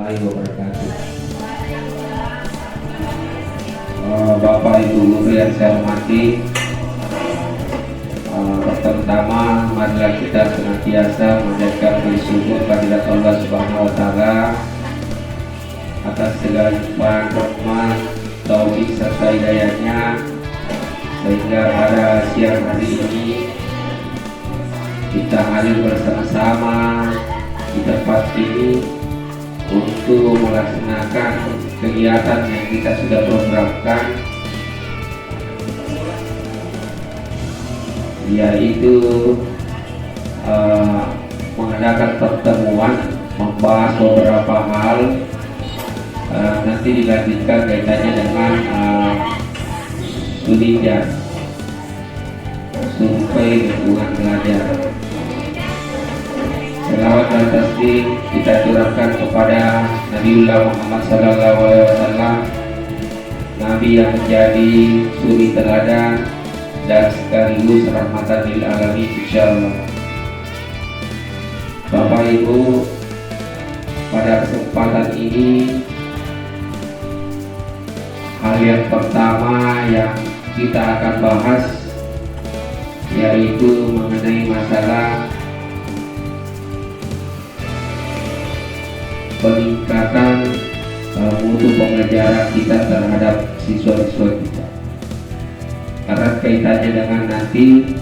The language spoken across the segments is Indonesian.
warahmatullahi wabarakatuh. Bapak Ibu Guru yang saya hormati, pertama marilah kita senantiasa menjadikan bersyukur kehadirat Allah Subhanahu wa taala atas segala limpahan rahmat, taufik serta hidayahnya, sehingga pada siang hari ini kita hadir bersama-sama di tempat ini untuk melaksanakan kegiatan yang kita sudah programkan, yaitu mengadakan pertemuan membahas beberapa hal, nanti dilanjutkan kaitannya dengan survei lingkungan belajar. Selawat dan tasbih kita curahkan kepada Nabiullah Muhammad SAW, Nabi yang menjadi suri teladan dan sekaligus rahmatan lil alamin insyaallah. Bapak Ibu, pada kesempatan ini hal yang pertama yang kita akan bahas yaitu mengenai masalah peningkatan mutu pembelajaran kita terhadap siswa-siswa kita, karena kaitannya dengan nanti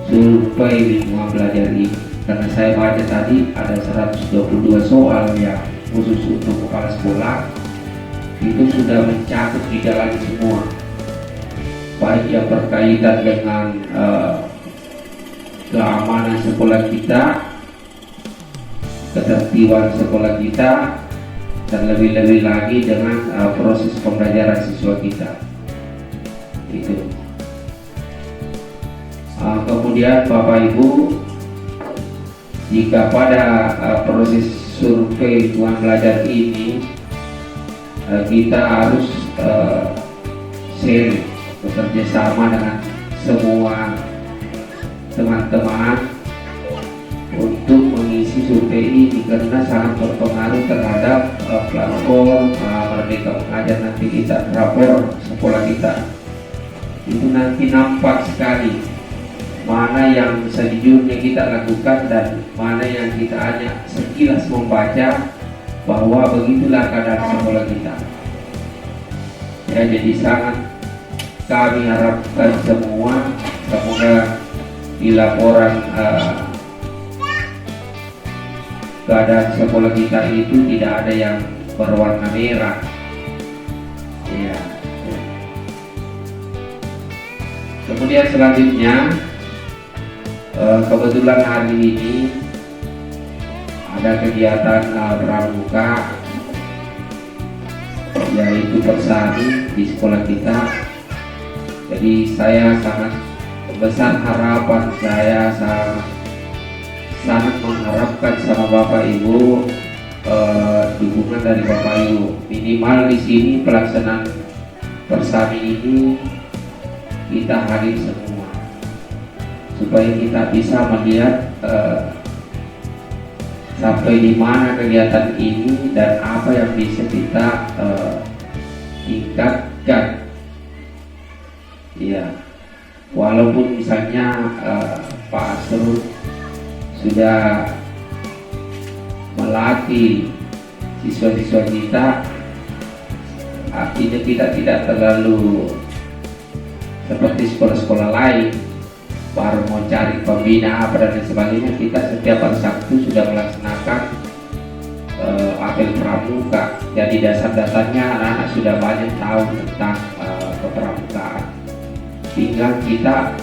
survei lingkungan belajar ini. Karena saya baca tadi ada 122 soal yang khusus untuk kepala sekolah, itu sudah mencakup di dalam semua, baik yang berkaitan dengan keamanan sekolah kita, ketertiban sekolah kita, dan lebih-lebih lagi dengan proses pembelajaran siswa kita. Itu. Kemudian Bapak Ibu, jika pada proses survei lingkungan belajar ini kita harus sharing, bekerja sama dengan semua teman-teman untuk mengisi survei ini, karena sangat berpengaruh terhadap platform Merdeka Mengajar nanti kita, rapor sekolah kita. Itu nanti nampak sekali mana yang sejujurnya kita lakukan dan mana yang kita hanya sekilas membaca bahwa begitulah keadaan sekolah kita. Ya, jadi sangat kami harapkan semua semoga di laporan keadaan sekolah kita itu tidak ada yang berwarna merah. Ya. Kemudian selanjutnya, kebetulan hari ini ada kegiatan pramuka, yaitu bersani di sekolah kita. Jadi saya sangat besar harapan, saya sangat mengharapkan sama Bapak Ibu dukungan dari Bapak Ibu. Minimal di sini pelaksanaan bersani ini kita hadir semua, supaya kita bisa melihat sampai di mana kegiatan ini dan apa yang bisa kita tingkatkan. Ya, walaupun misalnya Pak Asrul sudah melatih siswa-siswa kita, artinya kita tidak terlalu seperti sekolah-sekolah lain baru mau cari pembina apa dan sebagainya. Kita setiap hari Sabtu sudah melaksanakan apel pramuka. Jadi dasar-dasarnya anak-anak sudah banyak tahu tentang kepramukaan. Tinggal kita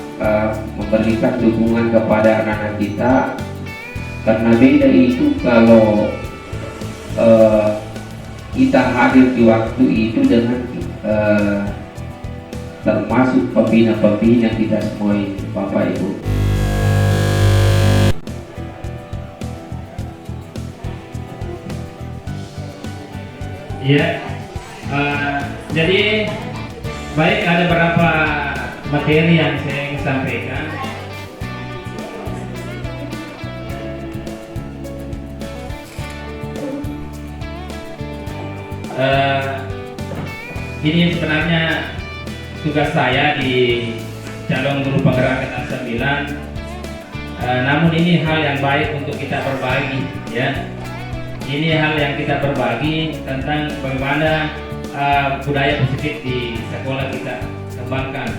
memberikan dukungan kepada anak-anak kita, karena beda itu kalau kita hadir di waktu itu dengan termasuk pembina-pembina kita semua ini, Bapak Ibu. Iya, jadi baik, ada beberapa materi yang saya ingin sampaikan. eh, ini sebenarnya tugas saya di calon guru penggerak angkatan 9. Namun ini hal yang baik untuk kita berbagi, ya. Ini hal yang kita berbagi tentang bagaimana budaya positif di sekolah kita kembangkan,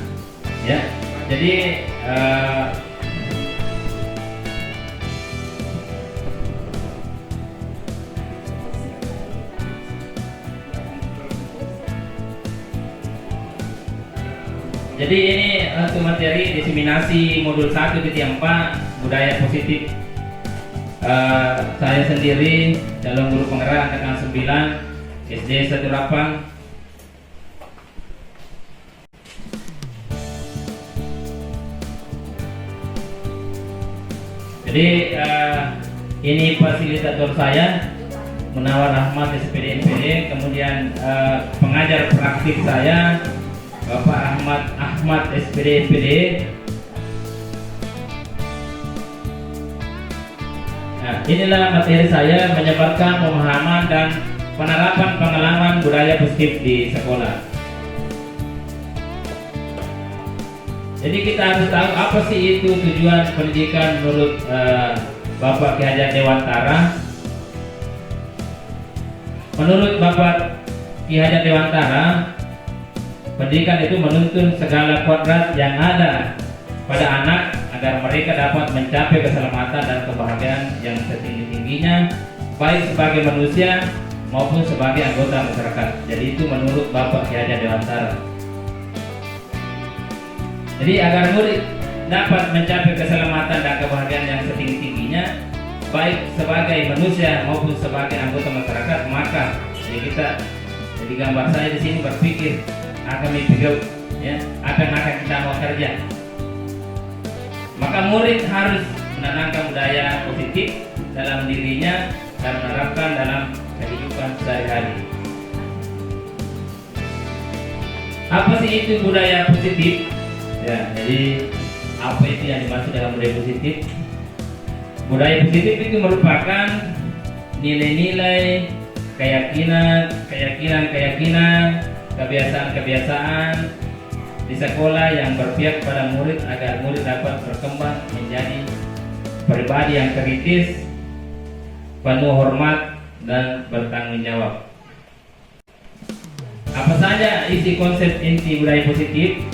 ya. Jadi ini untuk materi diseminasi modul 1.4 budaya positif. Saya sendiri calon guru penggerak angkatan 9 SD 1 Rapang. Jadi ini fasilitator saya Munawar Ahmad SPD NPD, kemudian pengajar praktik saya Bapak Ahmad SPD NPD. Nah, inilah materi saya menyebarkan pemahaman dan penerapan pengalaman budaya positif di sekolah. Jadi kita harus tahu apa sih itu tujuan pendidikan menurut Bapak Ki Hajar Dewantara. Menurut Bapak Ki Hajar Dewantara, pendidikan itu menuntun segala kodrat yang ada pada anak agar mereka dapat mencapai keselamatan dan kebahagiaan yang setinggi-tingginya, baik sebagai manusia maupun sebagai anggota masyarakat. Jadi itu menurut Bapak Ki Hajar Dewantara. Jadi agar murid dapat mencapai keselamatan dan kebahagiaan yang setinggi-tingginya, baik sebagai manusia maupun sebagai anggota masyarakat, maka jadi gambar saya di sini berpikir akan mimpi, ya, apa yang akan kita mau kerja. Maka murid harus menanamkan budaya positif dalam dirinya dan menerapkan dalam kehidupan sehari-hari. Apa sih itu budaya positif? Ya, jadi apa itu yang dimaksud dengan budaya positif? Budaya positif itu merupakan nilai-nilai, keyakinan, kebiasaan-kebiasaan di sekolah yang berpihak pada murid agar murid dapat berkembang menjadi pribadi yang kritis, penuh hormat dan bertanggung jawab. Apa saja isi konsep inti budaya positif?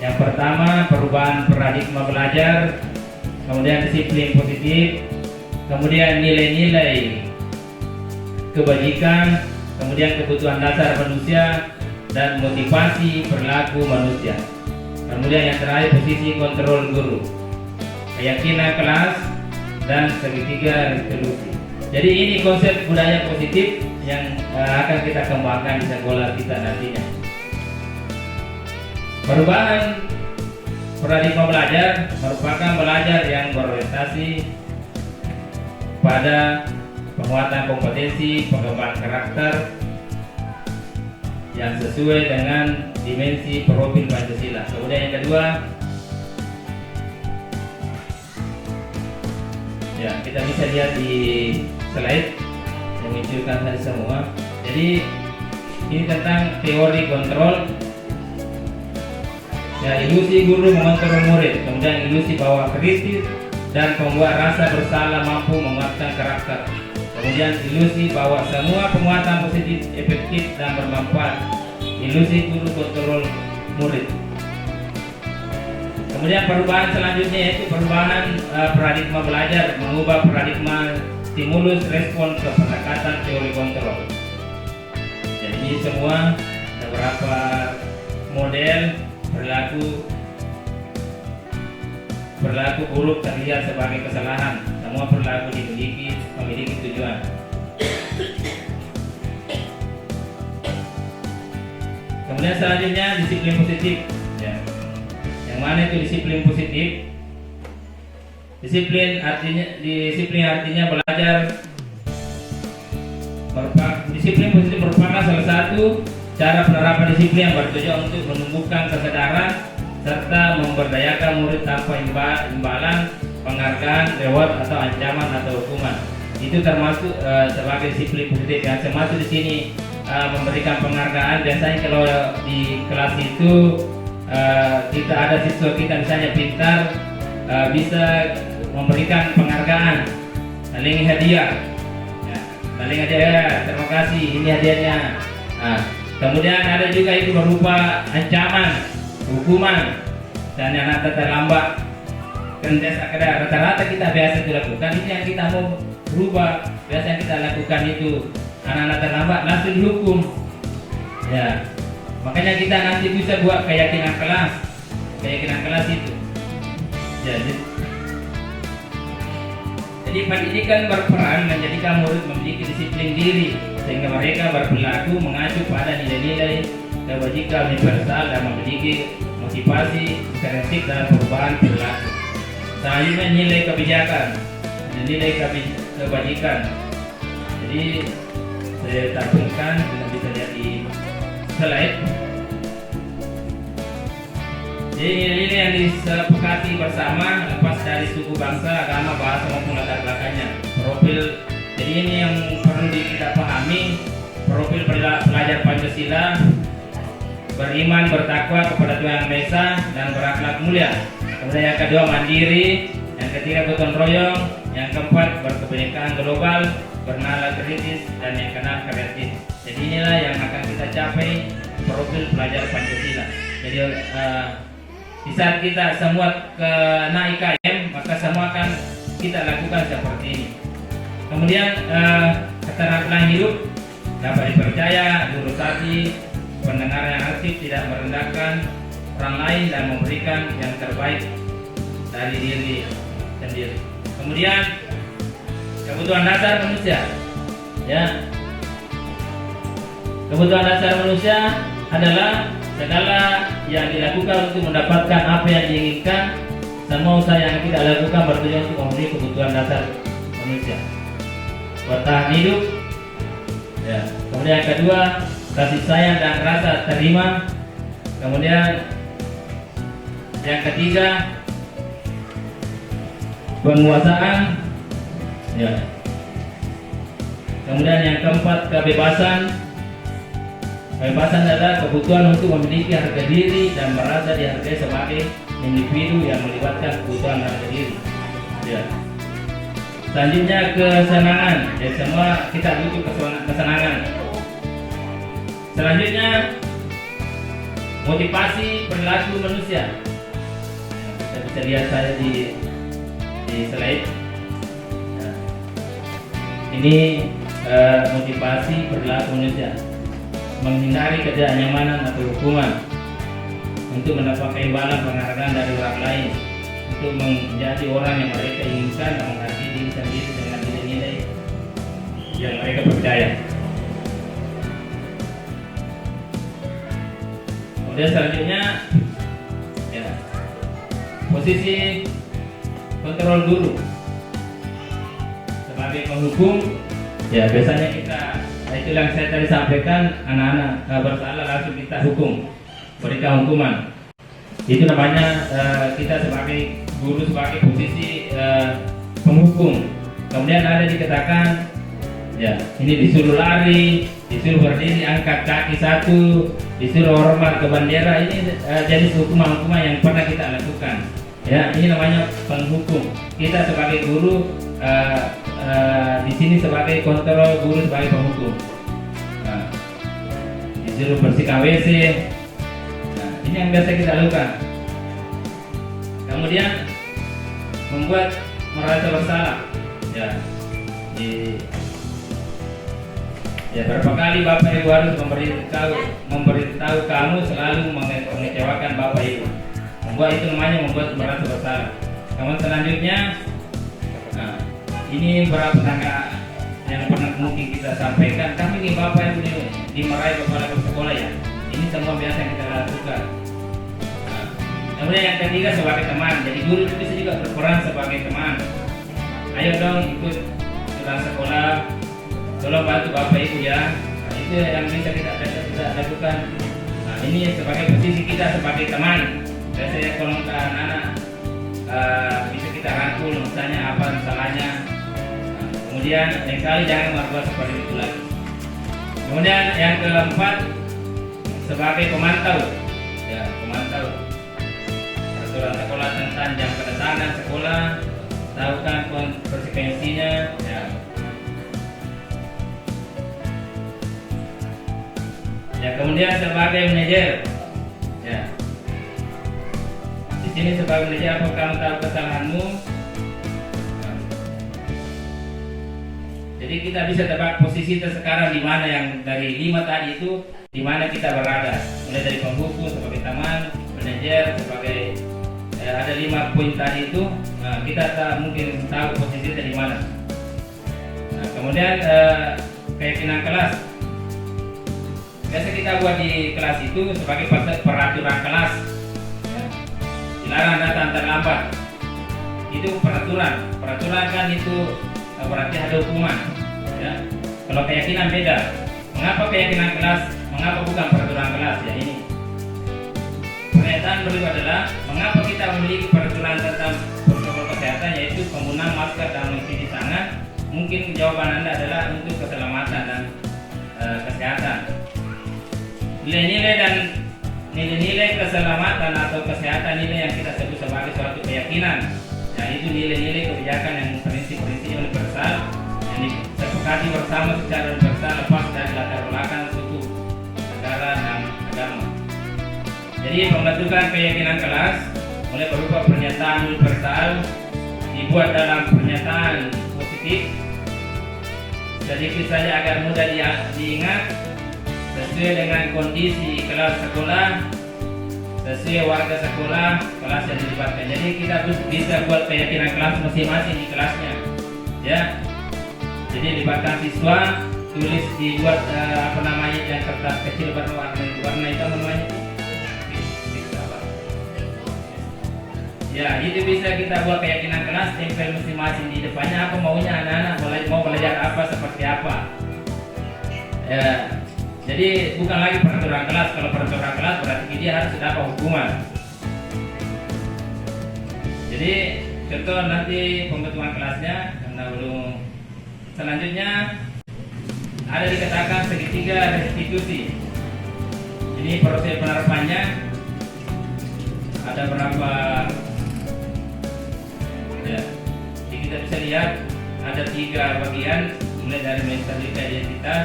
Yang pertama, perubahan paradigma belajar, kemudian disiplin positif, kemudian nilai-nilai kebajikan, kemudian kebutuhan dasar manusia, dan motivasi perilaku manusia. Kemudian yang terakhir, posisi kontrol guru, keyakinan kelas, dan segitiga resolusi. Jadi ini konsep budaya positif yang akan kita kembangkan di sekolah kita nantinya. Perubahan paradigma belajar merupakan belajar yang berorientasi pada penguatan kompetensi, pengembangan karakter yang sesuai dengan dimensi profil Pancasila. Kemudian yang kedua, ya, kita bisa lihat di slide yang munculkan tadi semua. Jadi ini tentang teori kontrol. Ya, ilusi guru mengontrol murid, kemudian ilusi bahwa kritis dan pembuat rasa bersalah mampu menguatkan karakter. Kemudian ilusi bahwa semua penguatan positif, efektif dan bermanfaat. Ilusi guru kontrol murid. Kemudian perubahan selanjutnya yaitu perubahan paradigma belajar, mengubah paradigma stimulus respon ke pendekatan teori kontrol. Jadi ini semua beberapa model perilaku buruk terlihat sebagai kesalahan. Semua perilaku memiliki tujuan. Kemudian selanjutnya disiplin positif. Ya. Yang mana itu disiplin positif? Disiplin artinya belajar. Disiplin positif merupakan salah satu cara penerapan disiplin yang bertujuan untuk menumbuhkan kesadaran serta memberdayakan murid tanpa imbalan, penghargaan, reward atau ancaman atau hukuman. itu termasuk sebagai disiplin positif yang termasuk di sini memberikan penghargaan. Biasanya kalau di kelas itu kita ada siswa kita misalnya pintar, bisa memberikan penghargaan, paling hadiah, ya, paling hadiah, terima kasih, ini hadiahnya. Kemudian ada juga itu berupa ancaman, hukuman, dan yang anak terlambat. Rata-rata kita biasa lakukan, ini yang kita mau berubah. Biasa yang kita lakukan itu anak-anak terlambat langsung dihukum. Ya, makanya kita nanti bisa buat keyakinan kelas itu. Jadi pendidikan berperan menjadikan murid memiliki disiplin diri sehingga mereka berperilaku mengacu pada nilai-nilai kebajikan universal dan memiliki motivasi intrinsik dalam perubahan perilaku. Selanjutnya nilai kebijakan, kebajikan. Jadi saya tampilkan, kita bisa lihat di slide. Jadi nilai-nilai yang disepakati bersama lepas dari suku, bangsa, agama, bahasa maupun latar belakangnya. Profil. Jadi ini yang perlu kita pahami. Profil pelajar Pancasila: beriman, bertakwa kepada Tuhan Yang Maha Esa dan berakhlak mulia. Kemudian yang kedua mandiri, yang ketiga gotong royong, yang keempat berkebinekaan global, bernalar kritis, dan yang keenam kreatif. Jadi inilah yang akan kita capai profil pelajar Pancasila. Jadi di saat kita semua naik IKM, maka semua akan kita lakukan seperti ini. Kemudian keterampilan hidup dapat dipercaya, lurus hati, pendengar yang aktif, tidak merendahkan orang lain dan memberikan yang terbaik dari diri sendiri. Kemudian kebutuhan dasar manusia, ya. Kebutuhan dasar manusia adalah segala yang dilakukan untuk mendapatkan apa yang diinginkan. Semua usaha yang kita lakukan bertujuan untuk memenuhi kebutuhan dasar manusia. Bertahan hidup, ya. Kemudian yang kedua, kasih sayang dan rasa terima. Kemudian yang ketiga, penguasaan, ya. Kemudian yang keempat, kebebasan. Kebebasan adalah kebutuhan untuk memiliki harga diri dan merasa dihargai sebagai individu yang melibatkan kebutuhan harga diri. Ya. Selanjutnya kesenangan. Ya, semua kita butuh kesenangan. Selanjutnya motivasi perilaku manusia. Kita bisa lihat saya di slide. Nah, ini motivasi perilaku manusia: menghindari ketidaknyamanan atau hukuman, untuk mendapat imbalan penghargaan dari orang lain, untuk menjadi orang yang mereka inginkan dan menghargai diri sendiri dengan nilai-nilai yang mereka percaya. Kemudian selanjutnya, ya, posisi kontrol guru sebagai penghukum. Ya, biasanya kita, itu yang saya tadi sampaikan, anak-anak bersalah langsung kita hukum, berikan hukuman. Itu namanya kita sebagai guru, sebagai posisi penghukum. Kemudian ada dikatakan, ya, ini disuruh lari, disuruh berdiri, angkat kaki satu, disuruh hormat ke bendera. Ini jadi hukuman-hukuman yang pernah kita lakukan. Ya, ini namanya penghukum. Kita sebagai guru di sini sebagai kontrol, guru sebagai penghukum. Nah, disuruh bersihkan WC. Nah, ini yang biasa kita lakukan. Kemudian membuat merasa bersalah. Ya, ya, berapa kali Bapak Ibu harus memberitahu kamu selalu mengecewakan Bapak Ibu. Membuat itu namanya membuat merasa bersalah. Kemudian selanjutnya, nah, ini beberapa tangga yang pernah mungkin kita sampaikan. Kami ini Bapak Ibu dimarahi kepala sekolah, ya. Ini semua biasa kita lakukan. Nah, kemudian yang ketiga sebagai teman. Jadi guru itu bisa juga berperan sebagai teman. Ayo dong ikut dalam sekolah, tolong bantu Bapak Ibu, ya. Nah, itu yang bisa kita lakukan. Nah, ini sebagai posisi kita sebagai teman. Biasanya kalau anak-anak bisa kita rangkul, misalnya apa salahnya. Nah, Kemudian lain kali jangan berbuat seperti itu lagi. Kemudian yang keempat, sebagai pemantau, ya, pemantau peraturan sekolah tentang jam kedatangan sekolah, tahukan konsekuensinya, ya. Ya, kemudian sebagai manajer, ya, di sini sebagai manajer, apa kamu tahu kesalahanmu? Nah. Jadi kita bisa tebak posisi kita sekarang di mana, yang dari 5 tadi itu di mana kita berada, mulai dari pembuku sebagai teman, manajer sebagai ada 5 poin tadi itu. Nah, kita mungkin tahu posisi kita di mana. Nah, kemudian keyakinan kelas. Biasa kita buat di kelas itu sebagai peraturan kelas. Ya. Dilarang datang terlambat. Itu peraturan. Peraturan kan itu berarti ada hukuman. Ya. Kalau keyakinan beda. Mengapa keyakinan kelas? Mengapa bukan peraturan kelas? Ya ini. Pernyataan beliau adalah mengapa kita memiliki peraturan tentang protokol kesehatan, yaitu penggunaan masker dan mencuci tangan. Mungkin jawaban Anda adalah untuk keselamatan dan kesehatan. Nilai-nilai dan nilai-nilai keselamatan atau kesehatan, nilai yang kita sebut sebagai suatu keyakinan, yaitu nilai-nilai kebijakan yang prinsip-prinsip universal yang disepakati bersama secara universal lepas dari latar belakang suku, negara dan agama. Jadi pembentukan keyakinan kelas mulai berupa pernyataan universal dibuat dalam pernyataan positif sedikit saja agar mudah diingat, sesuai dengan kondisi kelas sekolah, sesuai warga sekolah, kelas yang dilibatkan. Jadi kita bisa buat keyakinan kelas masing-masing di kelasnya, ya. Jadi libatkan siswa, tulis dibuat yang kertas kecil warna hitam namanya. Ya, itu bisa kita buat keyakinan kelas, tempel masing-masing di depannya apa maunya anak-anak, mau belajar apa, seperti apa. Ya, jadi bukan lagi peraturan kelas. Kalau peraturan kelas berarti dia harus dapat hukuman. Jadi contoh nanti pembentukan kelasnya, karena belum. Selanjutnya ada dikatakan segitiga restitusi. Ini proses penerapannya ada berapa? Ya, jadi kita bisa lihat ada 3 bagian, mulai dari mentalitas identitas,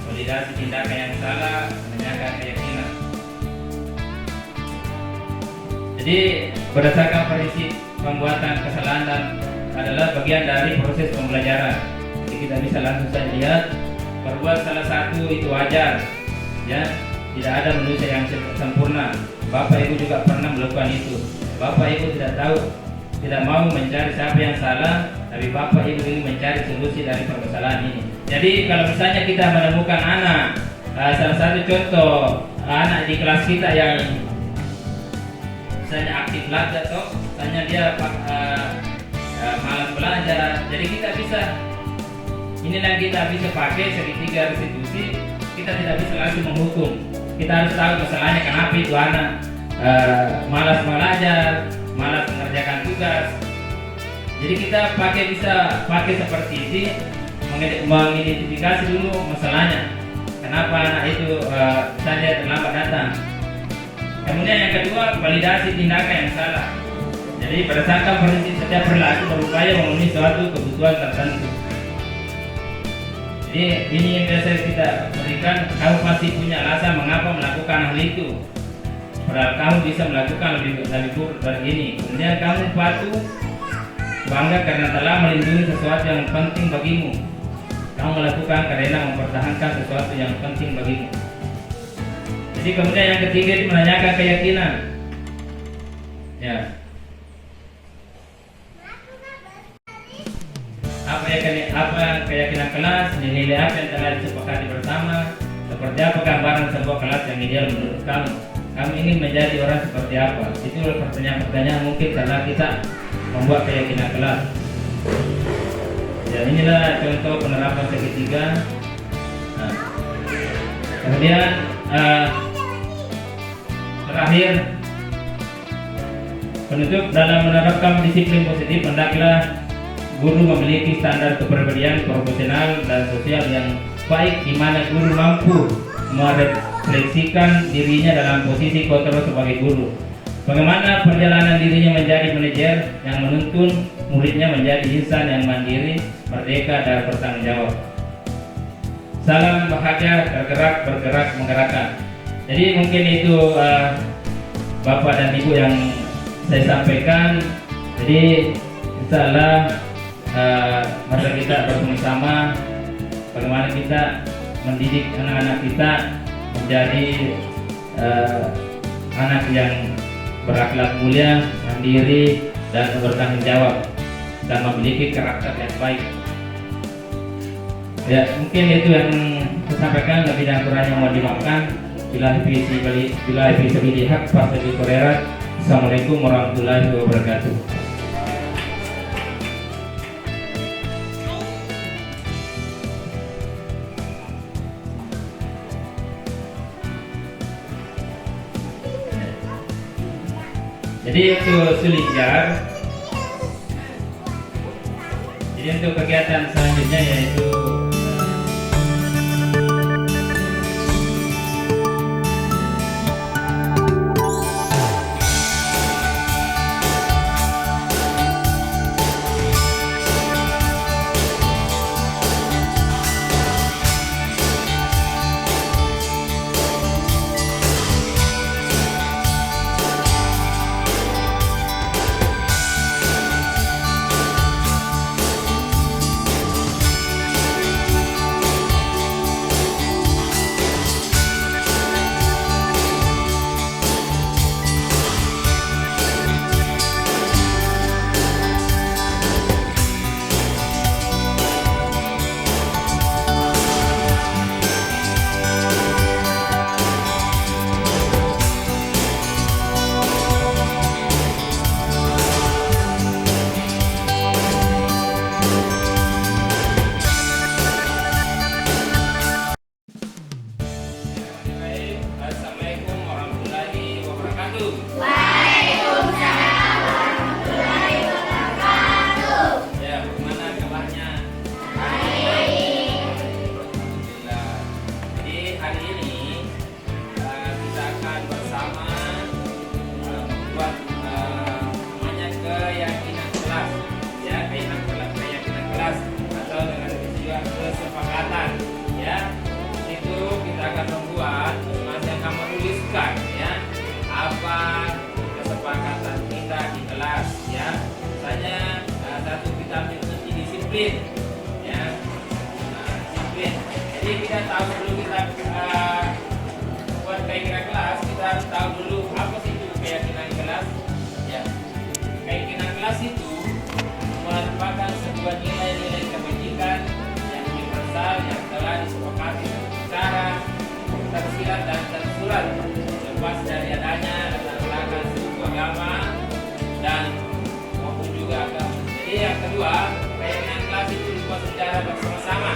validasi tindakan yang salah, menjaga keyakinan. Jadi berdasarkan prinsip pembuatan kesalahan dan adalah bagian dari proses pembelajaran. Jadi kita bisa langsung saja lihat, berbuat salah satu itu wajar, ya. Tidak ada manusia yang sempurna. Bapak Ibu juga pernah melakukan itu. Bapak Ibu tidak mau mencari siapa yang salah, tapi Bapak Ibu ingin mencari solusi dari permasalahan ini. Jadi kalau misalnya kita menemukan anak, salah satu contoh anak di kelas kita yang misalnya aktif belajar atau misalnya dia malas belajar, jadi kita bisa, inilah yang kita bisa pakai segitiga restitusi. Kita tidak bisa langsung menghukum. Kita harus tahu masalahnya kenapa itu anak malas belajar, malas mengerjakan tugas. Jadi kita bisa pakai seperti ini, mengidentifikasi dulu masalahnya. Kenapa anak itu saja terlambat datang. Kemudian yang kedua, validasi tindakan yang salah. Jadi berdasarkan prinsip setiap perilaku berupaya memenuhi suatu kebutuhan tertentu. Jadi ini yang biasa kita berikan, kamu pasti punya alasan mengapa melakukan hal itu. Padahal kamu bisa melakukan lebih buruk dari ini. Kemudian kamu patuh bangga karena telah melindungi sesuatu yang penting bagimu. Kamu melakukan karena mempertahankan sesuatu yang penting bagimu. Jadi kemudian yang ketiga itu menanyakan keyakinan. Ya. Apa keyakinan kelas, nilai apa yang telah disepakati bersama, seperti apa gambaran sebuah kelas yang ideal menurut kamu. Kamu ingin menjadi orang seperti apa? Itu pertanyaan-pertanyaan mungkin karena kita membuat keyakinan kelas. Ya, inilah contoh penerapan segitiga. Nah, kemudian terakhir, penutup dalam menerapkan disiplin positif hendaklah guru memiliki standar kepribadian profesional dan sosial yang baik, di mana guru mampu merefleksikan dirinya dalam posisi kontrol sebagai guru. Bagaimana perjalanan dirinya menjadi manajer yang menuntun muridnya menjadi insan yang mandiri, merdeka, dan bertanggung jawab. Salam bahagia, tergerak, bergerak, menggerakkan. Jadi mungkin itu Bapak dan Ibu yang saya sampaikan. Jadi insya Allah mari kita bersama-sama bagaimana kita mendidik anak-anak kita menjadi anak yang berakhlak mulia, mandiri, dan bertanggung jawab, dan memiliki karakter yang baik. Ya, mungkin itu yang saya sampaikan, lebih dan kurangnya mohon dimaafkan. Bila bisa dilihat pas di Korea. Assalamualaikum warahmatullahi wabarakatuh. Jadi itu Sulijar. Jadi untuk kegiatan selanjutnya yaitu Assalamualaikum warahmatullahi wabarakatuh. Waalaikumsalam warahmatullahi wabarakatuh. Ya, bagaimana kabarnya? Baik. Alhamdulillah. Jadi hari ini kita akan bersama membuat namanya keyakinan kelas. Ya, keyakinan kelas atau dengan istilah kesepakatan. Ya, itu kita akan membuat yang kamu tuliskan, ya, apa kesepakatan kita di kelas, ya. Misalnya satu kita ambil kunci disiplin, ya. Disiplin. Jadi kita tahu dulu kita buat keyakinan kelas, kita harus tahu dulu apa sih itu keyakinan kelas, ya. Keyakinan kelas itu merupakan sebuah nilai-nilai kebajikan yang universal yang telah disepakati secara tersirat dan tersurat lepas dari adanya latar belakang suku agama dan maupun juga agama. Jadi yang kedua, keyakinan kelas itu dibuat secara bersama-sama,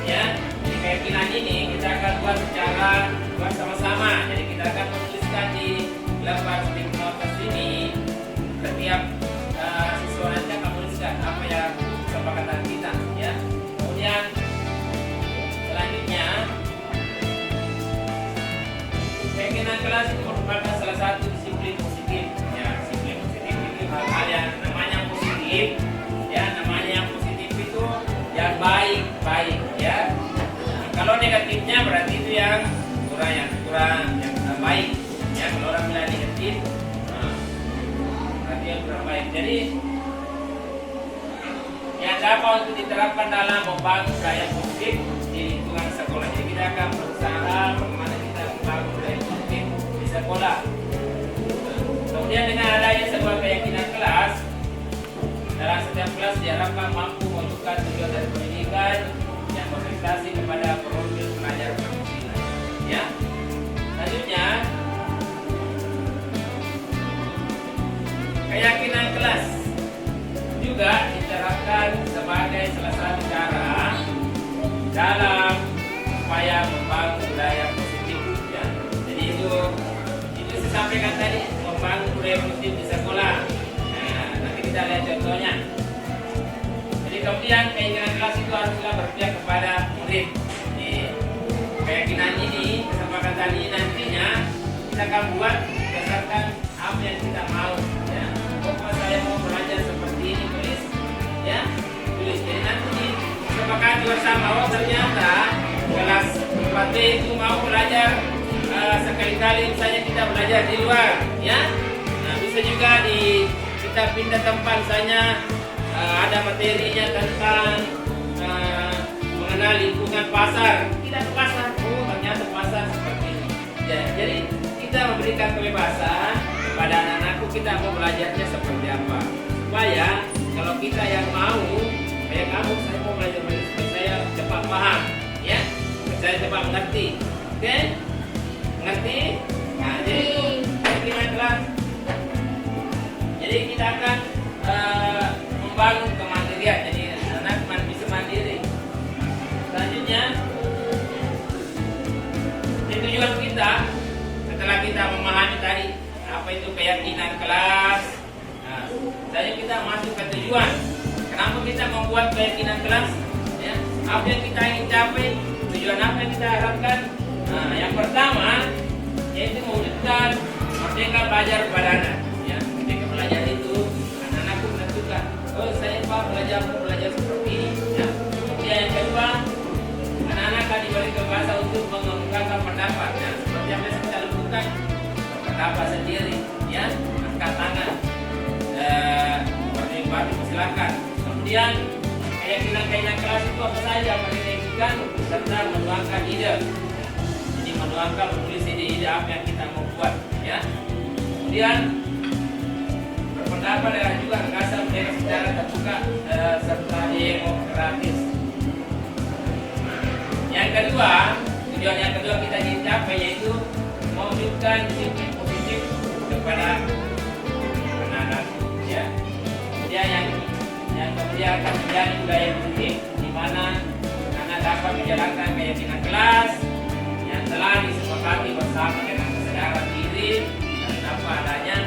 ya. Di keyakinan ini kita akan buat secara bersama-sama. Jadi kita akan menuliskan di lembar stick notes ini. Setiap siswa nanti akan menuliskan apa yang kesepakatan kita, ya. Kemudian selanjutnya, keyakinan kelas itu merupakan salah satu disiplin positif. Ya, disiplin positif itu hal-hal yang namanya positif. Ya, namanya yang positif itu yang baik, ya. Nah, kalau negatifnya berarti itu yang kurang baik. Ya, kalau orang bilang negatif, berarti yang kurang baik. Jadi yang dapat untuk diterapkan dalam membangun budaya positif di lingkungan sekolah. Jadi kita akan berusaha bagaimana kita membangun budaya positif di sekolah. Kemudian dengan adanya sebuah keyakinan kelas, dalam setiap kelas diharapkan mampu mewujudkan tujuan dari pendidikan yang berorientasi kepada profil pelajar Pancasila. Ya. Selanjutnya, keyakinan kelas juga diterapkan sebagai salah satu cara dalam upaya membangun budaya positif, ya. Jadi itu saya sampaikan tadi, membangun budaya positif di sekolah. Nah, nanti kita lihat contohnya. Jadi kemudian keyakinan kelas itu haruslah berpihak kepada murid. Jadi, keyakinan ini, kesepakatan ini nantinya kita akan buat berdasarkan apa yang kita mau. Ya, pokoknya saya mau belajar seperti ini, tulis. Ya, tulis. Jadi nanti kesepakatan bersama. Oh ternyata kelas 4B itu mau belajar sekali-kali misalnya kita belajar di luar. Ya, nah bisa juga kita pindah tempat misalnya. Ada materinya tentang mengenal lingkungan pasar. Kita ke pasar, oh ternyata pasar seperti ini. Ya, jadi kita memberikan kebebasan kepada anak-anakku, kita mau belajarnya seperti apa. Supaya kalau kita yang mau, kayak kamu, saya mau belajar supaya saya cepat paham, ya, saya cepat mengerti. Oke? Mengerti? Nah, jadi gimana kelas? Jadi kita akan membangun kemandirian, jadi anak bisa mandiri. Selanjutnya, tujuan kita setelah kita memahami tadi apa itu keyakinan kelas, nah, selanjutnya kita masuk ke tujuan. Kenapa kita membuat keyakinan kelas? Ya, apa yang kita ingin capai? Tujuan apa yang kita harapkan? Nah, yang pertama yaitu mewujudkan merdeka belajar pada anak. Ya, ketika belajar itu anak-anakku menentukan, oh saya mau belajar seperti ini. Ya. Kemudian yang kedua, anak-anak akan diberi kebebasan untuk mengungkapkan pendapat. Ya. Seperti yang biasa kita lakukan, pendapat sendiri, ya, angkat tangan, berdebat, silakan. Kemudian keyakinan kelas itu apa saja mereka inginkan serta menuangkan ide. Ya. Jadi menuangkan, menulis ide-ide apa yang kita mau buat. Ya. Kemudian berpendapat adalah juga gagasan mereka secara terbuka serta demokratis. Yang kedua, tujuan yang kedua kita ingin capai yaitu mewujudkan disiplin positif kepada anak-anak. Ya. Kemudian yang kemudian akan menjadi budaya positif di mana anak dapat menjalankan keyakinan kelas yang telah disepakati bersama dengan kesadaran diri dan tanpa adanya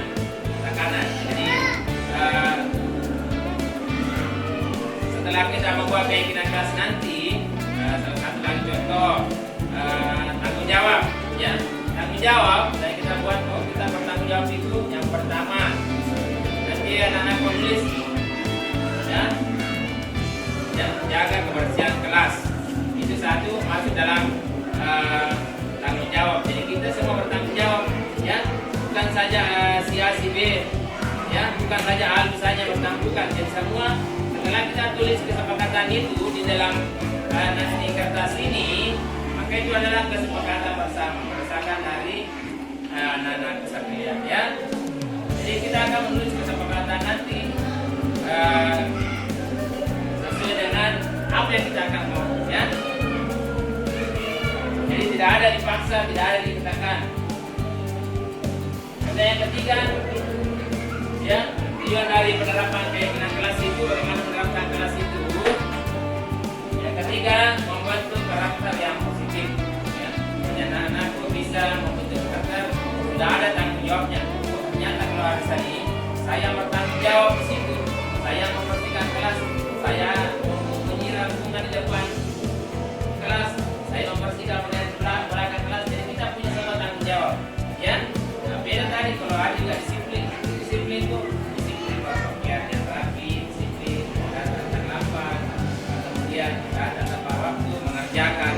tekanan. Jadi setelah kita membuat keyakinan kelas nanti, salah satu lagi contoh tanggung jawab, ya, tanggung jawab. Dan kita buat, kita bertanggung jawab itu yang pertama nanti anak-anak menulis, ya, jaga kebersihan kelas. Itu satu masuk dalam tanggung jawab. Jadi kita semua bertanggung jawab, ya, bukan saja si A si B, ya, bukan saja Alif saja bertanggung. Jadi semua setelah kita tulis kesepakatan itu di dalam nasi kertas ini, maka itu adalah kesepakatan bersama berdasarkan dari anak-anak kesaktian, ya. Jadi kita akan menulis kesepakatan nanti sesuai dengan apa yang kita akan mau, ya. Jadi tidak ada dipaksa, tidak ada dikatakan. Dan yang ketiga, ya, tujuan dari penerapan keyakinan kelas itu, bagaimana menerapkan kelas itu. Yang ketiga, membentuk karakter yang positif. Ya, anak-anakku bisa membentuk karakter, sudah ada tanggung jawabnya. Ternyata kalau hari ini saya bertanggung jawab di situ, saya membersihkan kelas, saya menyiram bunga di depan kelas, saya membersihkan belakang kelas. Jadi kita punya semua tanggung jawab, ya. Nah, beda tadi kalau ada juga disiplin itu disiplin berpakaian yang rapi, disiplin datang terlambat, kemudian datang tepat waktu, mengerjakan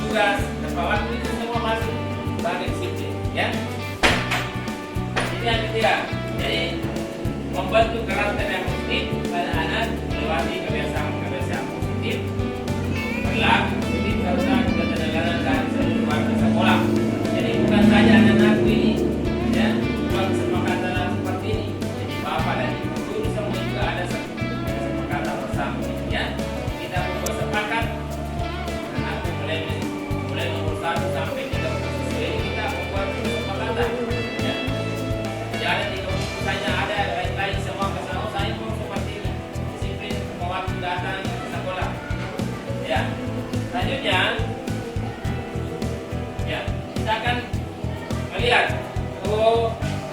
tugas tepat waktu, itu semua masuk sebagai disiplin, ya. Jadi yang ketiga, jadi membentuk karakter yang positif pada anak melewati kebiasaan positif, berlaku positif serta ketegangan dari seluruh warga sekolah. Jadi bukan saja anak-anakku ini, ya, buat kesepakatan seperti ini. Jadi bapak dan ibu guru semua juga ada kesepakatan bersama, ya. Kita membuat sepakat, dan aku mulai nomor 1 sampai 36 ini kita membuat kesepakatan, ya. Jangan di keputusannya ada lain-lain semua kesalahan saya pun seperti ini, disiplin waktu datang ke sekolah, ya. Selanjutnya, ya, kita akan melihat,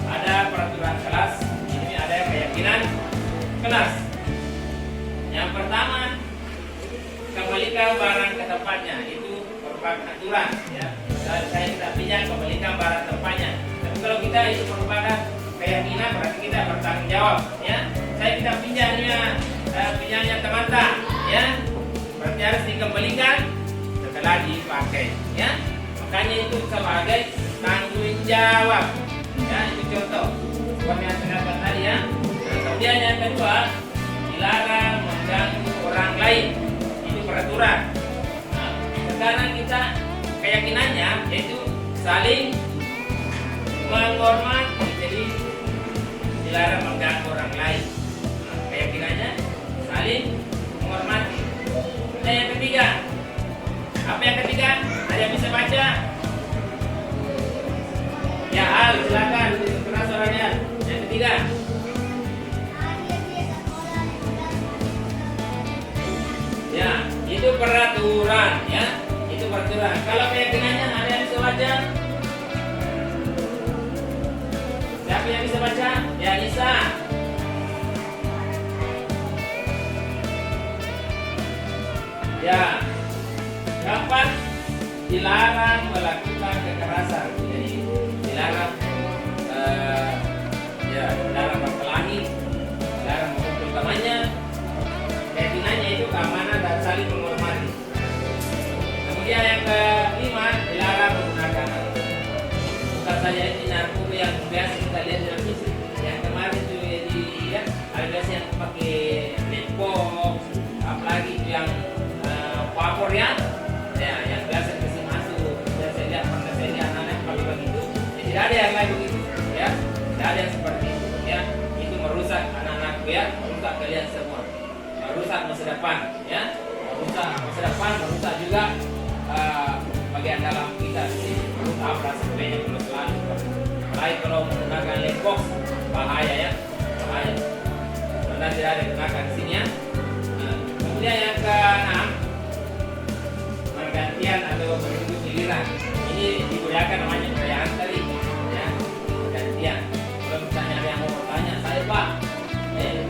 ada peraturan kelas, ini ada keyakinan kelas. kembalikan barang ke tempatnya, itu merupakan aturan ya. Dan saya tidak pinjam, kembalikan barang tempatnya. Tapi kalau kita itu merupakan keyakinan, berarti kita bertanggung jawab ya. Saya tidak pinjamnya pinjamnya teman-teman ya, berarti harus dikembalikan setelah dipakai ya. Makanya itu sebagai tanggung jawab ya. Itu contoh seperti yang terdapat tadi ya. Nah, kemudian yang kedua, dilarang mengganggu orang lain, itu peraturan. Nah, sekarang kita keyakinannya yaitu saling menghormati, jadi dilarang mengganggu orang lain. Nah, keyakinannya saling menghormati. Dan yang ketiga, apa yang ketiga? Ada yang bisa baca? Ya, Al, silakan. Keras suaranya. Yang ketiga. Ya, itu peraturan ya. Itu peraturan. Kalau keyakinannya ada yang bisa baca? Siapa yang bisa baca? Ya, Nisa. Ya. Keempat, dilarang melakukan kekerasan. Jadi dilarang dilarang berkelahi, dilarang memukul temannya. Keyakinannya itu keamanan dan saling menghormati. Kemudian yang kelima, dilarang menggunakan bukan saja ini narkoba yang biasa kita lihat dalam TV. Yang kemarin itu ya, ada biasa yang pakai lepok, apalagi itu yang vapor ya, yang biasa kasih masuk. Dan saya lihat pernah saya lihat anak pakai begitu. Ya, tidak ada yang lain begitu, ya, tidak ada yang seperti itu, ya. Itu merusak anak-anakku ya, merusak kalian semua. Merusak masa depan ya, merusak masa depan, merusak juga bagian dalam kita di sini. Merusak apa sebenarnya kalau selalu baik kalau menggunakan lepok bahaya ya, bahaya. Karena tidak ada digunakan di sini ya. Kemudian yang keenam, pergantian atau menunggu giliran. Ini digunakan namanya perayaan tadi ya, pergantian. Kalau misalnya ada yang mau bertanya, saya Pak,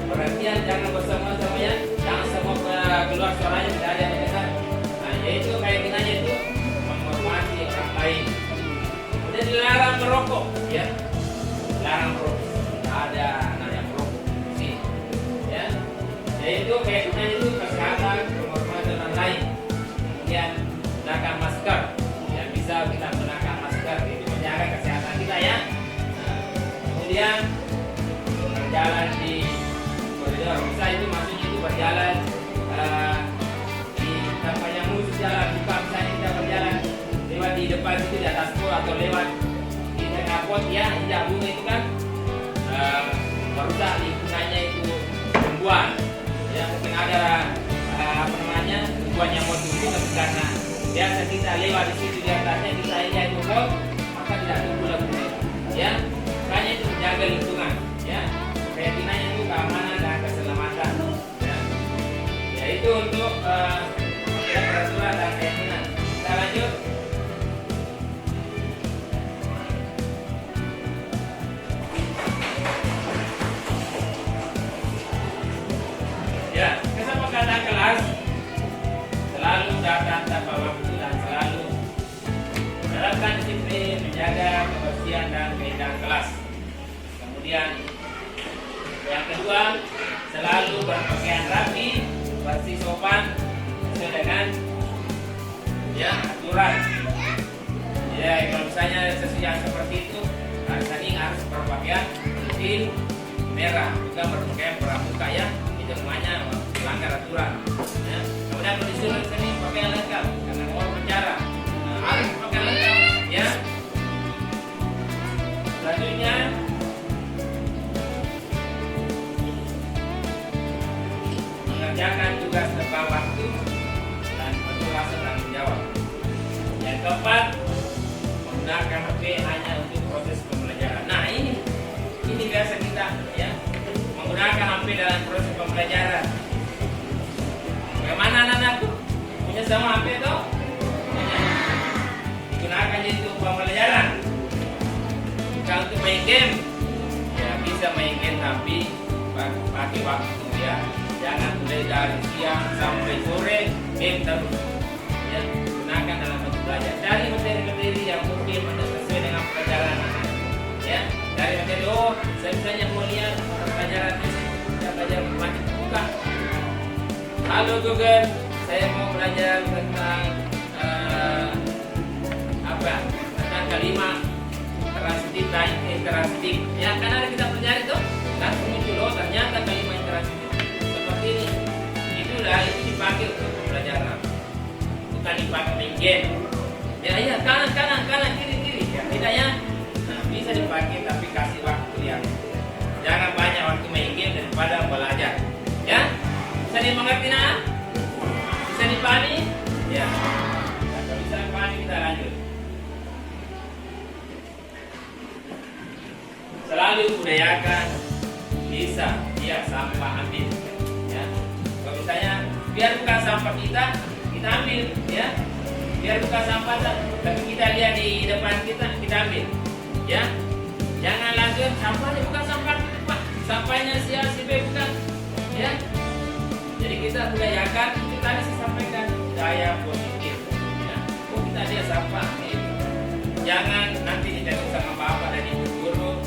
perhatian jangan bersama-sama ya, jangan semua keluar suaranya, tidak ada yang dengar. Nah, yaitu keyakinannya itu menghormati orang lain. Kemudian dilarang merokok ya, dilarang merokok. Tidak ada anak yang merokok di sini ya. Yaitu keyakinannya itu kesehatan, penghormatan orang lain. Kemudian gunakan masker, ya bisa kita gunakan masker, itu menjaga kesehatan kita ya. Nah, kemudian berjalan di koridor, bisa itu maksudnya itu berjalan di tempat yang khusus jalan, bukan misalnya kita berjalan lewat di depan itu di atas pot atau lewat di tengah pot ya, injak bunga itu kan merusak lingkungannya itu tumbuhan ya, mungkin ada apa namanya tumbuhan yang mau tumbuh, tapi karena biasa kita lewat di situ di atasnya kita lihat itu pot, maka tidak tumbuh lagi ya. Makanya itu menjaga lingkungan ya, keyakinannya itu keamanan dan keselamatan ya. Ya itu untuk peraturan dan keyakinan. Kita lanjut. Ya, kesepakatan kelas selalu datang tanpa waktu dan selalu menerapkan disiplin, menjaga kebersihan dan keindahan kelas. Kemudian yang kedua, selalu berpakaian rapi, bersih, sopan sesuai dengan ya aturan. Ya, kalau misalnya sesuatu yang seperti itu, harus berpakaian putih merah, juga berpakaian pramuka ya. Itu namanya melanggar aturan. Ya. Kemudian kalau disuruh sini pakaian lengkap, karena mau bicara harus pakaian lengkap ya. Selanjutnya mengerjakan tugas tepat waktu dan penuh rasa tanggung jawab. Yang keempat, menggunakan HP hanya untuk proses pembelajaran. Nah ini biasa kita ya, menggunakan HP dalam proses pembelajaran. Bagaimana anak-anakku? Punya sama HP toh? Digunakan jadi untuk pembelajaran, bukan untuk main game. Ya bisa main game tapi pakai waktu ya. Jangan mulai dari siang sampai sore terus ya, gunakan dalam bentuk belajar. Cari materi-materi yang mungkin sesuai dengan pelajaran anak. Ya, dari materi saya misalnya mau lihat pelajaran ini, saya belajar matematika buka. Halo Google, saya mau belajar tentang tentang kalimat transitif dan interansitif. Ya, karena kita pelajari itu langsung muncul ternyata kalimat interansitif seperti ini. Itulah itu dipakai untuk pembelajaran, bukan dipakai main game. Ya, kanan, kiri. Ya, tidak ya. Nah, bisa dipakai tapi kasih waktu yang jangan banyak waktu main game daripada belajar. Ya, bisa dimengerti nak? Bisa dipahami? Ya. Kalau bisa dipahami kita lanjut. Selalu budayakan bisa dia sampah ambil. Ya, kalau misalnya biar bukan sampah kita ambil, ya. Biar bukan sampah tapi kita lihat di depan kita ambil. Ya, jangan langsung sampahnya bukan sampah Pak, sampahnya si A si B bukan. Ya, jadi kita budayakan itu tadi saya sampaikan daya positif. Ya, kita lihat sampah. Jangan nanti ditegur sama bapak dan ibu guru.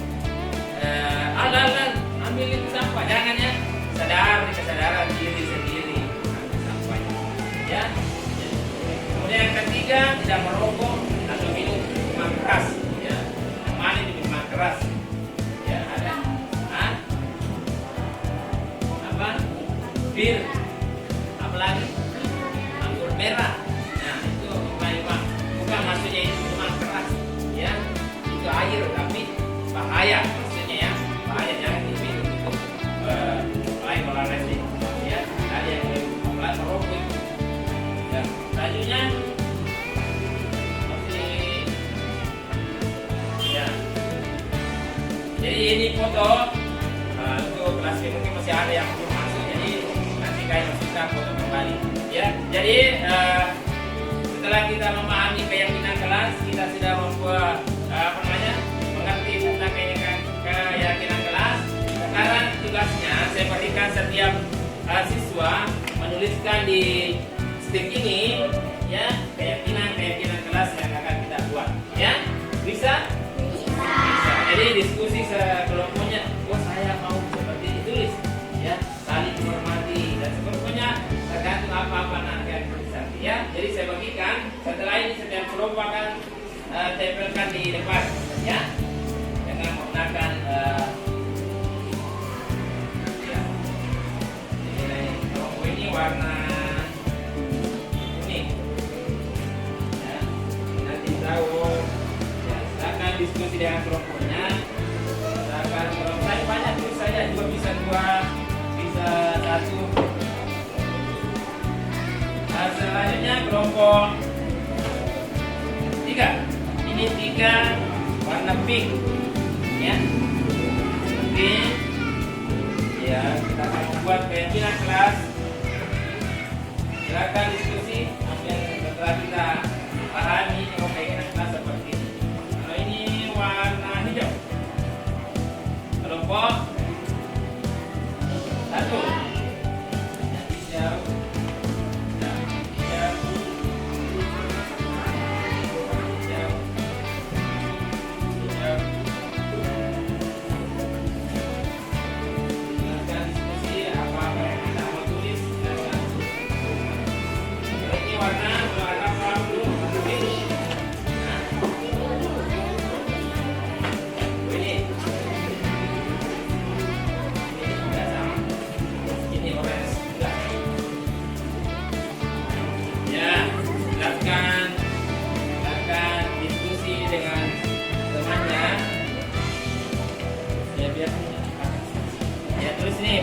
Ambil itu sampah, jangan ya. Kesadaran diri sendiri ambil sampahnya. Ya. Kemudian yang ketiga, tidak merokok atau minum minuman keras. Ya. Mana ini minuman keras? Ya, ada. Apa? Bir. Apa lagi? Anggur merah. Nah, itu minuman. Bukan maksudnya itu minuman keras. Ya. Itu air tapi bahaya. Maksudnya ya, bahaya jangan diminum. Lain olahraga. Ya, ada yang mulai merokok. Ya, selanjutnya ya. Jadi ini foto untuk kelas ini mungkin masih ada yang belum masuk, jadi nanti kalian masukkan foto kembali. Ya, jadi setelah kita memahami keyakinan kelas, kita sudah mengerti tentang keyakinan kelas. Sekarang tugasnya saya berikan setiap siswa menuliskan di stick ini ya keyakinan kelas yang akan kita buat. Ya, bisa? Bisa. Jadi diskusi sekelompoknya, saya mau seperti ditulis. Ya, saling menghormati dan sekelompoknya tergantung apa nanti yang bisa. Ya, jadi saya bagikan. Setelah ini setiap kelompok akan tempelkan di depan. Ya, dengan menggunakan ini warna kuning. Ya, nanti tahu. Ya, silakan diskusi dengan kelompoknya. Silakan kalau saya banyak tulis saja juga bisa 2, bisa 1. Nah, selanjutnya kelompok 3. Ini 3 warna pink. Ya, pink. Ya, kita akan membuat keyakinan kelas. Silakan diskusi setelah kita pahami keyakinan kelas seperti ini. Kalau ini warna hijau, kelompok 1. Hijau.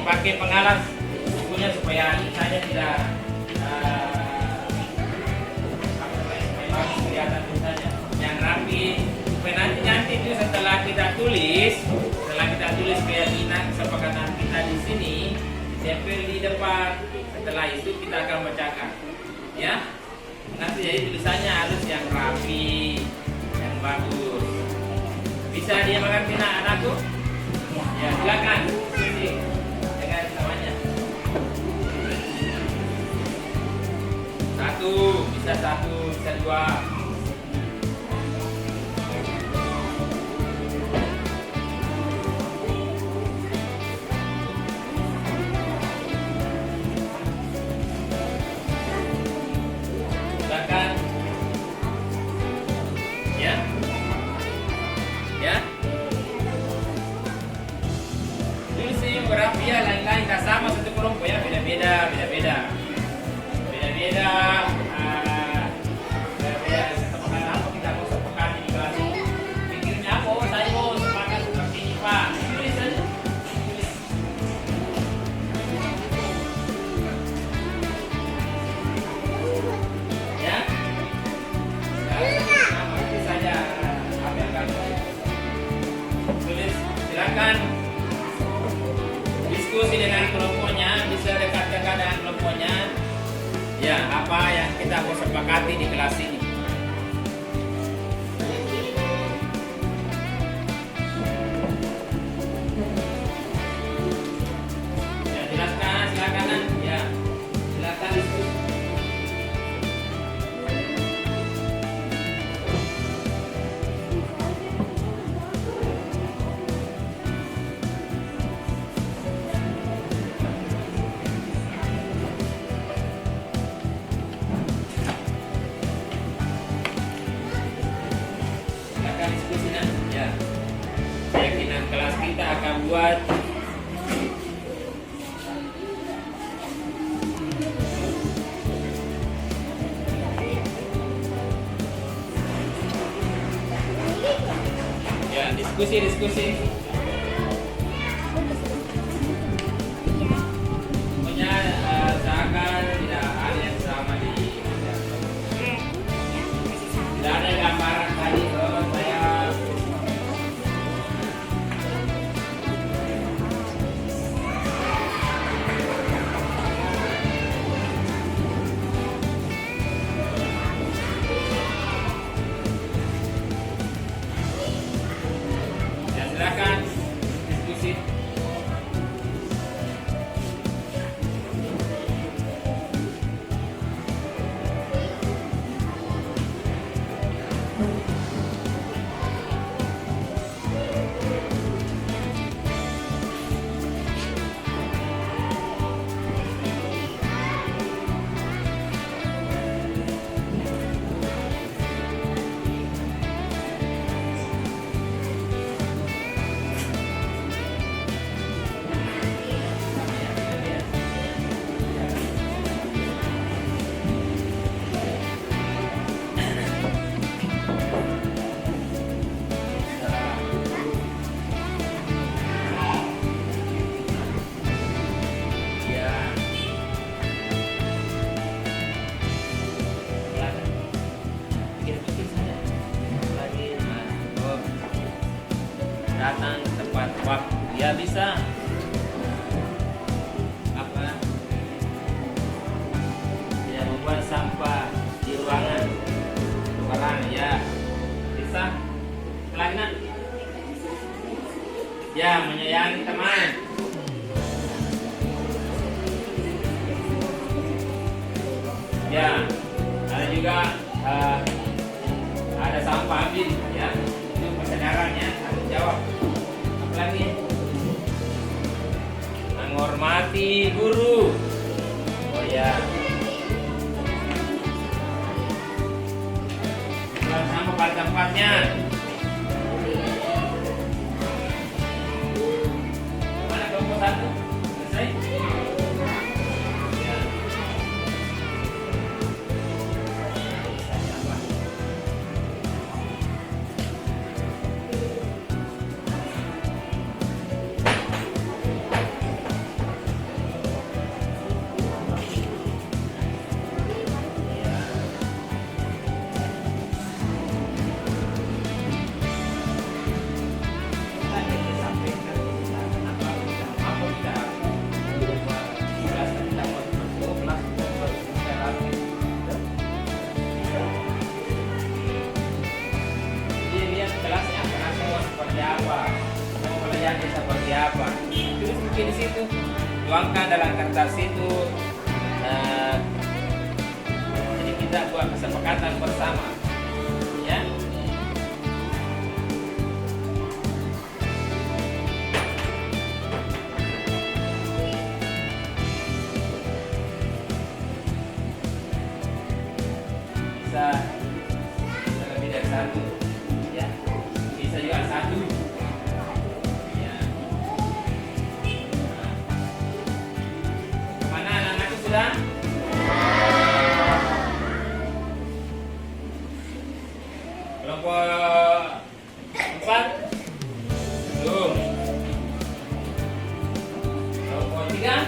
Pakai pengalas bukunya supaya saya tidak kelihatan tulisannya yang rapi, supaya nanti itu setelah kita tulis keyakinan kesepakatan kita di sini ditempel di depan. Setelah itu kita akan bacakan, ya. Nanti jadi tulisannya harus yang rapi, yang bagus. Bisa dia mengerti anakku? Ya, silakan diskusi dengan temannya. bisa satu, bisa dua. Silakan. Ya. Ya. Diskusi berapa ya, lain-lain, tak sama satu kelompok ya, beda-beda, beda-beda. Beda-beda. Beda-beda. Sepakat apa kita mau sepakat di kelas ini? Pikirnya apa? Oh, saya mau sepakat seperti ini, Pak. Tulis saja. Tulis. Ya. Nama tulis saja apa yang kamu tulis. Silakan diskusi dengan kelompoknya, bisa dekat-dekat dengan kelompoknya. Ya, apa yang kita mau sepakati di kelas ini? Ya, silakan. Ya, silakan diskusi. Silakan diskusi nah. Ya. Keyakinan kelas kita akan buat ya, diskusi. Pokoknya seakan tidak ada yang sama di tidak ada gambaran tadi saya ya, silakan diskusi. Datang tepat waktu, ya bisa. Apa? Ya, membuat sampah di ruangan, ya bisa. Kelainan. Ya, menyayangi teman. Ya, ada juga ada sampah ambil, ya. Itu kesadarannya, tanggung jawab. Apalagi menghormati guru. Oh ya. Buang sampah pada tempatnya. Mana kelompok satu? Selesai? Ya. Seperti apa? Tulis mungkin di situ, tuangkan dalam kertas itu. Jadi kita tidak buat kesepakatan bersama. Ya. Bisa lebih dari satu. Ya. Bisa juga satu. Ya. Nah. Mana anak-anakku sudah? Kelompok 4 belum. Kelompok 3 ya.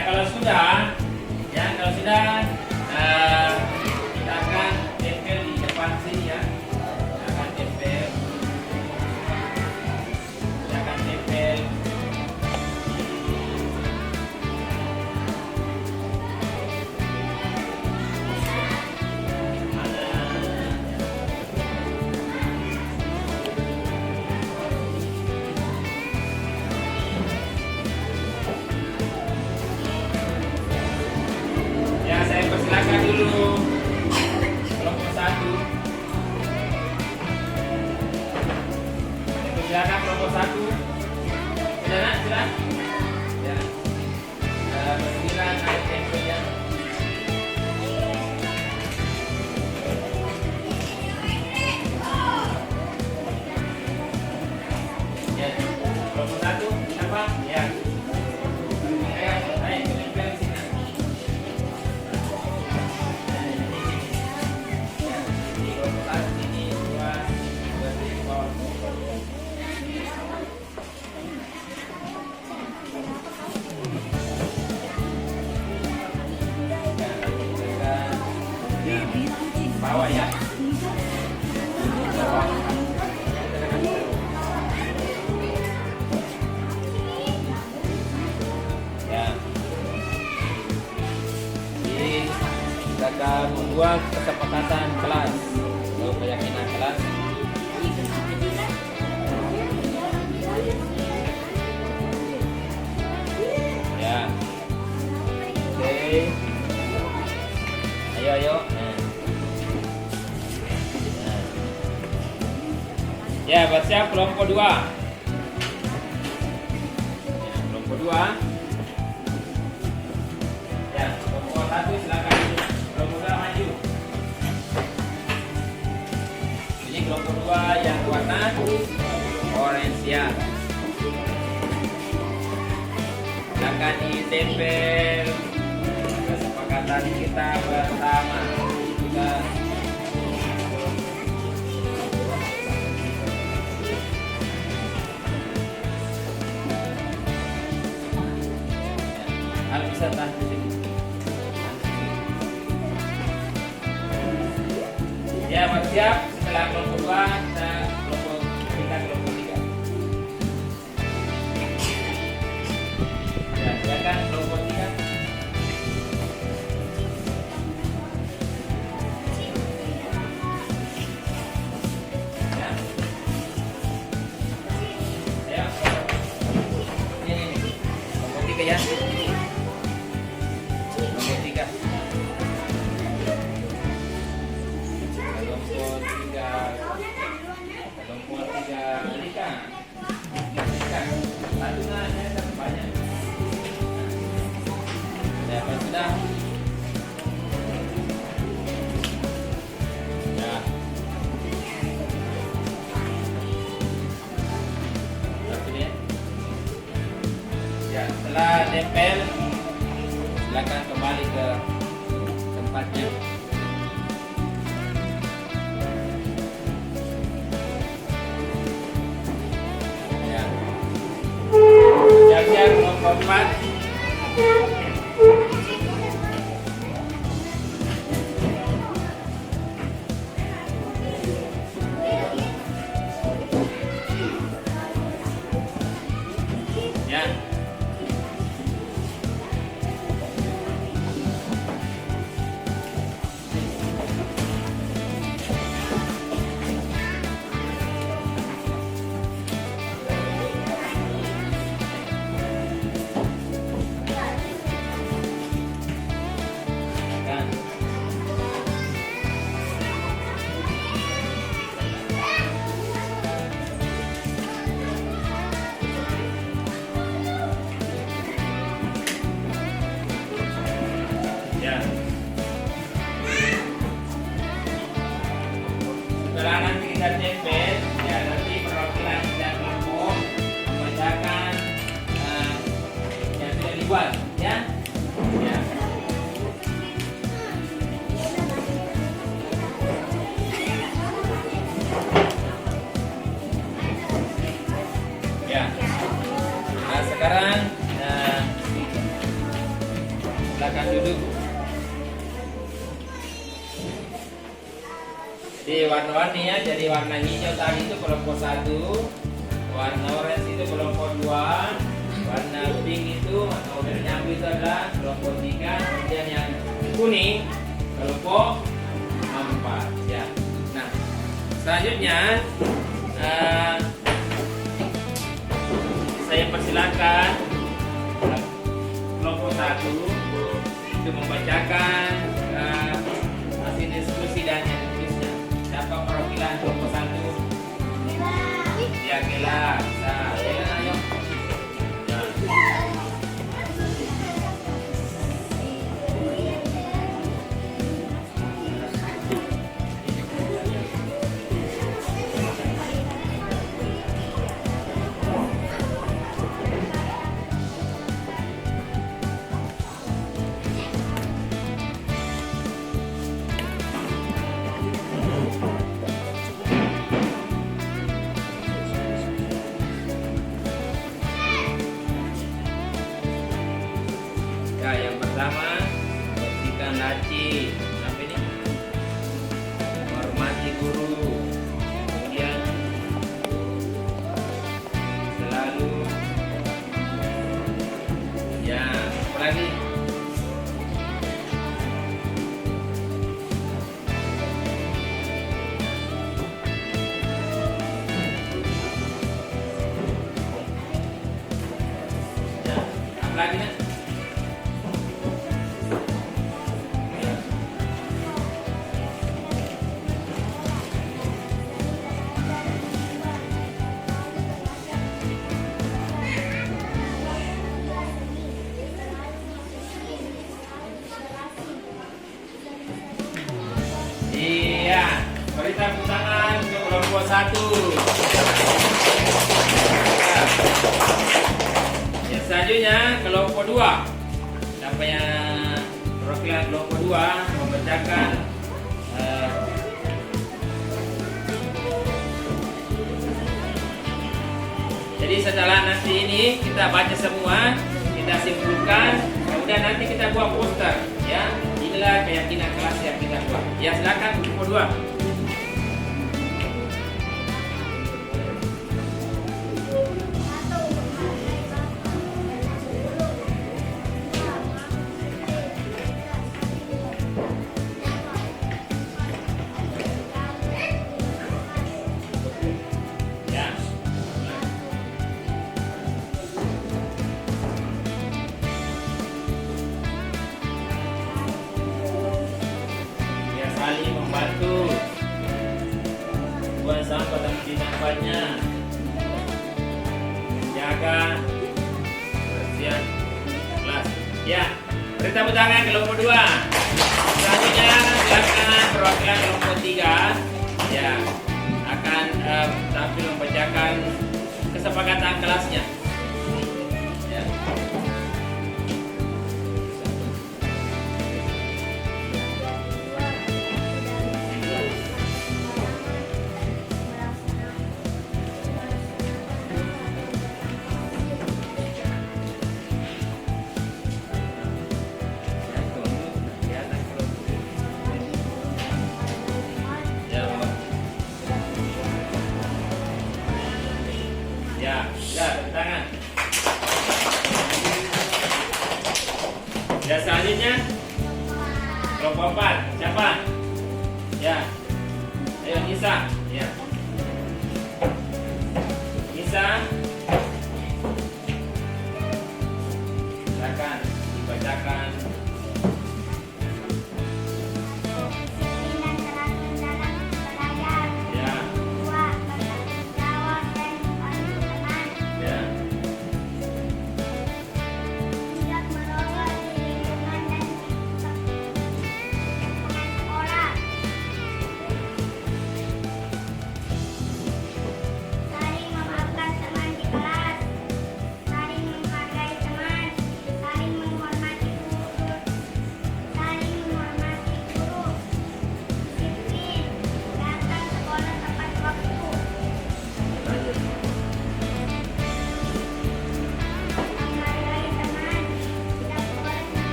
Kalau sudah, kita akan tempel di depan sini ya. Kita akan tempel. Ya, saya persilakan dulu kelompok 1. Persilakan kelompok 1. Sudah nak, sudah? Ya. Bersilakan naik tempelnya. Ya, kelompok 1 apa? Ya. Ayo, tempel di sini. Bawah ya. Ya. Jadi kita akan membuat kesepakatan kelas atau keyakinan kelas. Ya. Oke. Ayo. Ya, bersiap kelompok 2. Ya, kelompok 2. Ya, kelompok 1 silakan. Kelompok 2 maju. Ini kelompok 2 yang warna orange ya. Silakan ditempel kesepakatan kita bersama. Kita harus bisa tahan di sini. Ya, bersiap. Setelah kelompok 2, kita kelompok 3. Ya, silakan kelompok 3. Ya. Ya. Ini kelompok 3 ya. Sudah. Ya. Ya, setelah tempel, silakan kembali ke tempatnya. Ya. kelompok 4. Ya. Kan. Ya. Setelah nanti kita tempel, ya nanti perwakilan dan kelompok membacakan yang sudah dibuat, ya. Ya. Ya. Nah, sekarang silakan duduk. Di warna-warni ya, jadi warna hijau tadi itu kelompok 1, warna orange itu kelompok 2, warna pink itu atau warna nyambi itu adalah kelompok 3, kemudian yang kuning kelompok 4 ya. Nah, selanjutnya saya persilakan kelompok 1 untuk membacakan hasil diskusi dan yang tulisnya. Siapa perwakilan kelompok 1? Ya, Gela. Bisa. Gela, ayo. Ya, yang pertama bersihkan laci. Apa ini? Hormati guru. Kemudian selalu ya, apa lagi? Ya, apa lagi Nak? Iya, beri tepuk tangan untuk kelompok 1. Yang selanjutnya kelompok 2. Siapa yang perwakilan kelompok 2 membacakan jadi setelah nanti ini kita baca semua, kita simpulkan, kemudian nanti kita buat poster, ya. Inilah keyakinan kelas yang kita buat. Ya, silakan kelompok 2. Ya. Ya, saling membantu. Buang sampah dan di tempatnya. Jaga kebersihan kelas. Ya, beri tepuk tangan kelompok 2. Selanjutnya silakan perwakilan kelompok 3 ya akan tampil membacakan kesepakatan kelasnya. Ya.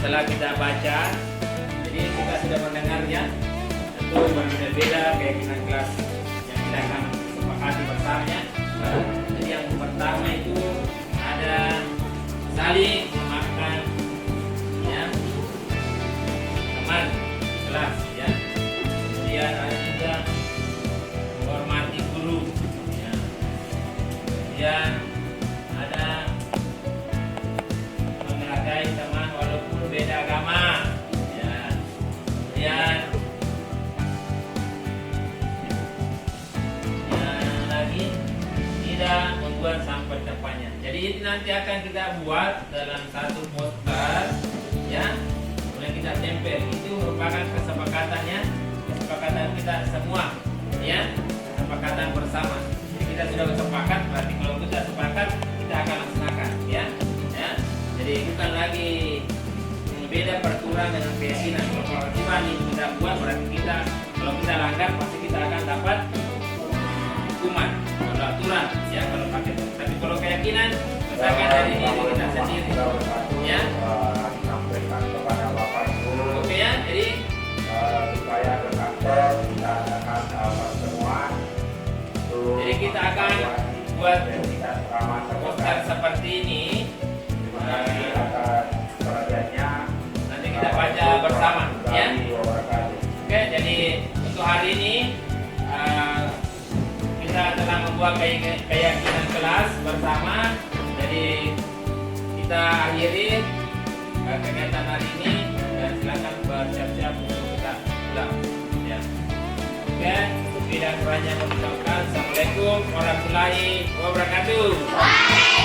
setelah kita baca, jadi kita sudah mendengarnya, tentu berbeda-beda keyakinan kelas yang kita akan sepakati bersama. Jadi yang pertama itu ada saling memaafkan, ya, teman kelas, ya. Kemudian ada juga menghormati guru, ya. Kemudian ada menghargai teman walaupun beda agama, ya. Kemudian yang lagi tidak membuat sampah depannya. Jadi ini nanti akan kita buat dalam satu poster, ya. Kemudian kita tempel. Itu merupakan kesepakatan kita semua, ya. Kesepakatan bersama. Jadi kita sudah bersepakat, berarti kalau kita sepakat kita akan laksanakan, ya. Ya. Jadi bukan lagi beda peraturan dengan keyakinan. Kalau peraturan ini kita buat, berarti kita kalau kita langgar pasti kita akan dapat hukuman. Kalau aturan, ya, kalau pakai. Tapi kalau keyakinan, misalkan dari diri kita sendiri, ya. Sampaikan kepada Bapak Ibu. Oke, ya. Jadi Supaya ke kantor kita adakan pertemuan. Jadi kita akan buat ramah poster seperti ini. Nanti akan perajaannya. Nanti kita baca bersama, ya. Oke, jadi untuk hari ini kita telah membuat keyakinan kelas bersama. Jadi kita akhiri kegiatan hari ini dan silakan bersiap-siap untuk kita pulang, ya. Oke, tidak kurangnya kami ucapkan Assalamualaikum warahmatullahi wabarakatuh.